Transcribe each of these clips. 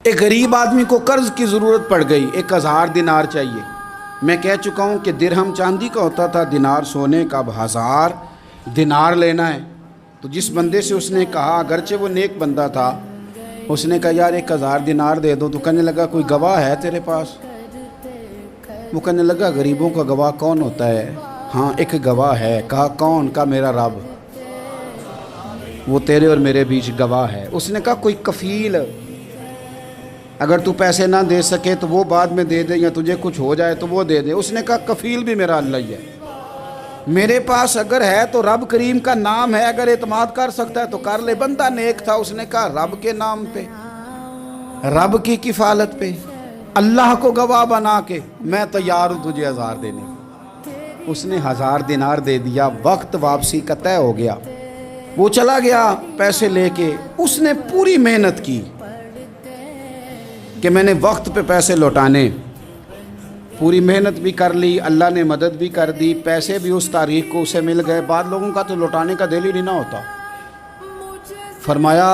ایک غریب آدمی کو قرض کی ضرورت پڑ گئی، 1000 دینار چاہیے۔ میں کہہ چکا ہوں کہ درہم چاندی کا ہوتا تھا، دینار سونے کا، اب 1000 دینار لینا ہے۔ تو جس بندے سے اس نے کہا، اگرچہ وہ نیک بندہ تھا، اس نے کہا یار 1000 دینار دے دو، تو کہنے لگا کوئی گواہ ہے تیرے پاس؟ وہ کہنے لگا غریبوں کا گواہ کون ہوتا ہے؟ ہاں ایک گواہ ہے۔ کہا کون؟ کہا میرا رب، وہ تیرے اور میرے بیچ گواہ ہے۔ اس نے کہا کوئی کفیل، اگر تو پیسے نہ دے سکے تو وہ بعد میں دے دے، یا تجھے کچھ ہو جائے تو وہ دے دے۔ اس نے کہا کفیل بھی میرا اللہ ہی ہے، میرے پاس اگر ہے تو رب کریم کا نام ہے، اگر اعتماد کر سکتا ہے تو کر لے۔ بندہ نیک تھا، اس نے کہا رب کے نام پہ، رب کی کفالت پہ، اللہ کو گواہ بنا کے میں تیار ہوں تجھے 1000 دینے۔ اس نے 1000 دینار دے دیا، وقت واپسی کا طے ہو گیا۔ وہ چلا گیا پیسے لے کے۔ اس نے پوری محنت کی کہ میں نے وقت پہ پیسے لوٹانے، پوری محنت بھی کر لی، اللہ نے مدد بھی کر دی، پیسے بھی اس تاریخ کو اسے مل گئے۔ بعض لوگوں کا تو لوٹانے کا دل ہی نہیں نہ ہوتا۔ فرمایا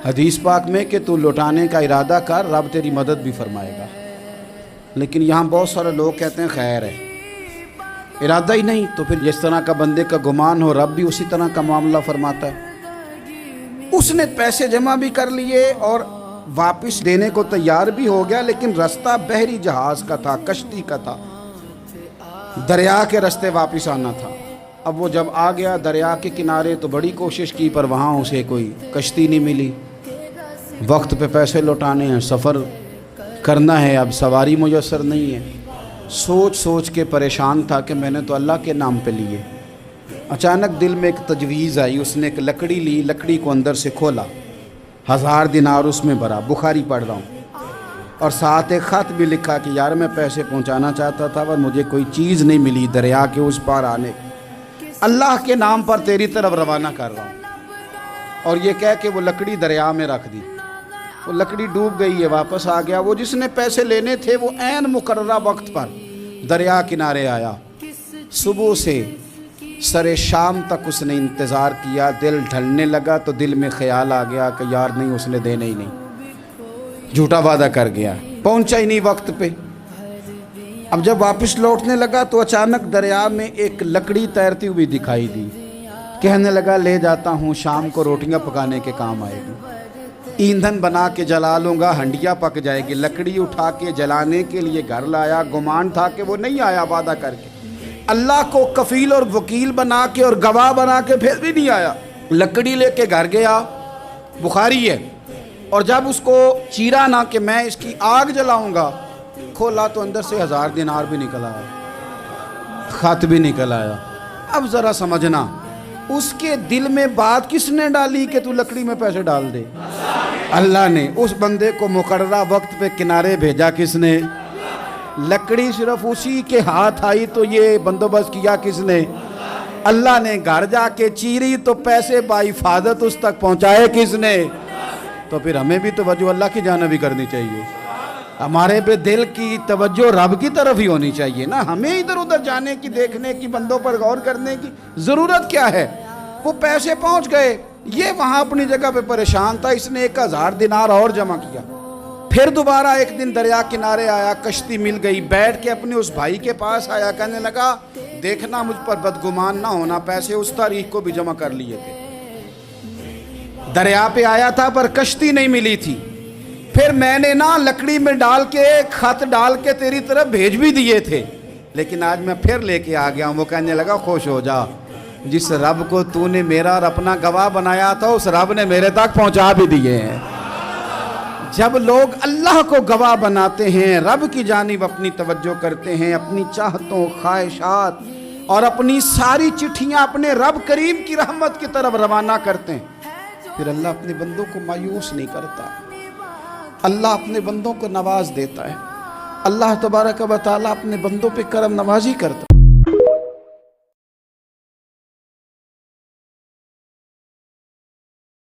حدیث پاک میں کہ تو لوٹانے کا ارادہ کر، رب تیری مدد بھی فرمائے گا۔ لیکن یہاں بہت سارے لوگ کہتے ہیں خیر ہے، ارادہ ہی نہیں، تو پھر جس طرح کا بندے کا گمان ہو رب بھی اسی طرح کا معاملہ فرماتا ہے۔ اس نے پیسے جمع بھی کر لیے اور واپس دینے کو تیار بھی ہو گیا، لیکن رستہ بحری جہاز کا تھا، کشتی کا تھا، دریا کے رستے واپس آنا تھا۔ اب وہ جب آ گیا دریا کے کنارے تو بڑی کوشش کی، پر وہاں اسے کوئی کشتی نہیں ملی۔ وقت پہ پیسے لوٹانے ہیں، سفر کرنا ہے، اب سواری میسر نہیں ہے۔ سوچ سوچ کے پریشان تھا کہ میں نے تو اللہ کے نام پہ لیے۔ اچانک دل میں ایک تجویز آئی، اس نے ایک لکڑی لی، لکڑی کو اندر سے کھولا، 1000 دینار اس میں بھرا، بخاری پڑھ رہا ہوں، اور ساتھ ایک خط بھی لکھا کہ یار میں پیسے پہنچانا چاہتا تھا پر مجھے کوئی چیز نہیں ملی دریا کے اس پار آنے، اللہ کے نام پر تیری طرف روانہ کر رہا ہوں۔ اور یہ کہہ کہ وہ لکڑی دریا میں رکھ دی، وہ لکڑی ڈوب گئی ہے، واپس آ گیا۔ وہ جس نے پیسے لینے تھے وہ عین مقررہ وقت پر دریا کنارے آیا۔ صبح سے سر شام تک اس نے انتظار کیا، دل ڈھلنے لگا تو دل میں خیال آ گیا کہ یار نہیں، اس نے دینا ہی نہیں، جھوٹا وعدہ کر گیا، پہنچا ہی نہیں وقت پہ۔ اب جب واپس لوٹنے لگا تو اچانک دریا میں ایک لکڑی تیرتی ہوئی دکھائی دی۔ کہنے لگا لے جاتا ہوں، شام کو روٹیاں پکانے کے کام آئے گی، ایندھن بنا کے جلا لوں گا، ہنڈیا پک جائے گی۔ لکڑی اٹھا کے جلانے کے لیے گھر لایا، گمان تھا کہ وہ نہیں آیا وعدہ کر کے، اللہ کو کفیل اور وکیل بنا کے اور گواہ بنا کے پھر بھی نہیں آیا۔ لکڑی لے کے گھر گیا، بخاری ہے، اور جب اس کو چیرا نہ کہ میں اس کی آگ جلاؤں گا، کھولا تو اندر سے 1000 دینار بھی نکل آیا، خط بھی نکل آیا۔ اب ذرا سمجھنا، اس کے دل میں بات کس نے ڈالی کہ تو لکڑی میں پیسے ڈال دے؟ اللہ نے۔ اس بندے کو مقررہ وقت پہ کنارے بھیجا کس نے؟ لکڑی صرف اسی کے ہاتھ آئی تو یہ بندوبست کیا کس نے؟ اللہ نے۔ گھر جا کے چیری تو پیسے بحفاظت اس تک پہنچائے کس نے؟ تو پھر ہمیں بھی توجہ اللہ کی جانب ہی کرنی چاہیے، ہمارے پہ دل کی توجہ رب کی طرف ہی ہونی چاہیے نا، ہمیں ادھر ادھر جانے کی، دیکھنے کی، بندوں پر غور کرنے کی ضرورت کیا ہے؟ وہ پیسے پہنچ گئے، یہ وہاں اپنی جگہ پہ پریشان تھا، اس نے 1000 دینار اور جمع کیا۔ پھر دوبارہ ایک دن دریا کنارے آیا، کشتی مل گئی، بیٹھ کے اپنے اس بھائی کے پاس آیا، کہنے لگا دیکھنا مجھ پر بدگمان نہ ہونا، پیسے اس تاریخ کو بھی جمع کر لیے تھے، دریا پہ آیا تھا پر کشتی نہیں ملی تھی، پھر میں نے نا لکڑی میں ڈال کے خط ڈال کے تیری طرف بھیج بھی دیے تھے، لیکن آج میں پھر لے کے آ گیا ہوں۔ وہ کہنے لگا خوش ہو جا، جس رب کو تو نے میرا اور اپنا گواہ بنایا تھا اس رب نے میرے تک پہنچا بھی دیے ہیں۔ جب لوگ اللہ کو گواہ بناتے ہیں، رب کی جانب اپنی توجہ کرتے ہیں، اپنی چاہتوں، خواہشات اور اپنی ساری چٹھیاں اپنے رب کریم کی رحمت کی طرف روانہ کرتے ہیں، پھر اللہ اپنے بندوں کو مایوس نہیں کرتا، اللہ اپنے بندوں کو نواز دیتا ہے، اللہ تبارک و تعالیٰ اپنے بندوں پہ کرم نوازی کرتا ہے۔